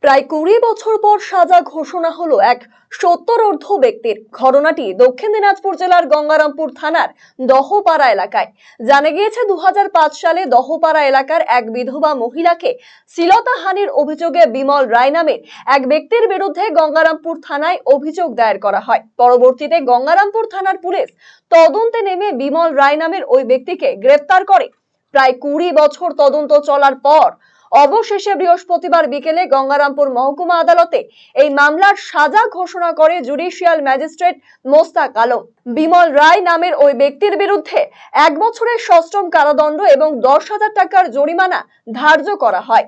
প্রায় 20 বছর পর সাজা ঘোষণা হলো এক 70 ব্যক্তির। ঘটনাটি দক্ষিণ দিনাজপুর জেলার গঙ্গারামপুর থানার দহপাড়া এলাকায়। জানা গিয়েছে 2005 সালে দহপাড়া এলাকার এক বিধবা মহিলাকে শ্লীলতাহানির অভিযোগে বিমল রায় নামের এক ব্যক্তির বিরুদ্ধে গঙ্গারামপুর থানায় অভিযোগ দায়ের করা হয়। পরবর্তীতে গঙ্গারামপুর থানার পুলিশ তদন্তে নেমে বিমল রায় নামের ওই ব্যক্তিকে গ্রেফতার করে। প্রায় 20 বছর তদন্ত চলার পর অবশেষে বৃহস্পতিবার বিকেলে গঙ্গারামপুর মহকুমা আদালতে এই মামলার সাজা ঘোষণা করে জুডিশিয়াল ম্যাজিস্ট্রেট মোস্তাক আলম। বিমল রায় নামের ওই ব্যক্তির বিরুদ্ধে 1 বছরের সশ্রম কারাদণ্ড এবং 10,000 টাকার জরিমানা ধার্য করা হয়।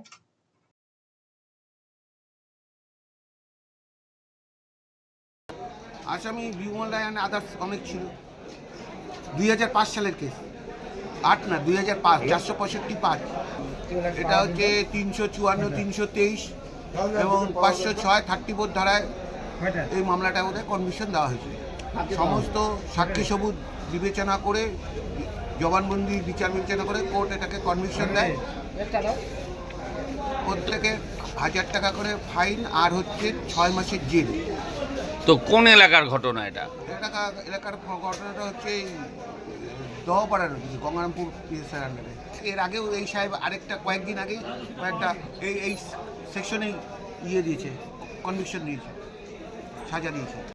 আসামি বিমল রায় আর আদার্স অনেক ছিল। 2005 সালের কেস, 8 না 2005, 465, এটা হচ্ছে 354, 323 এবং 506, 34 ধারায় এই মামলাটা ওদের কনভিকশন দেওয়া হয়েছে। সমস্ত সাক্ষী সবুত বিবেচনা করে, জবানবন্দি বিচার বিবেচনা করে কোর্ট এটাকে কনভিকশন দেয়। প্রত্যেকে 1000 টাকা করে ফাইন আর হচ্ছে 6 মাসের জেল। তো কোন এলাকার ঘটনা এটা? এলাকার ঘটনাটা হচ্ছে দহপাড়ার গঙ্গারামপুর পিএসআর আন্ডারে। এর আগেও এই সাহেব আরেকটা কয়েকদিন আগে কয়েকটা এই সেকশনে দিয়েছে, কনভিকশন দিয়েছে, সাজা দিয়েছে।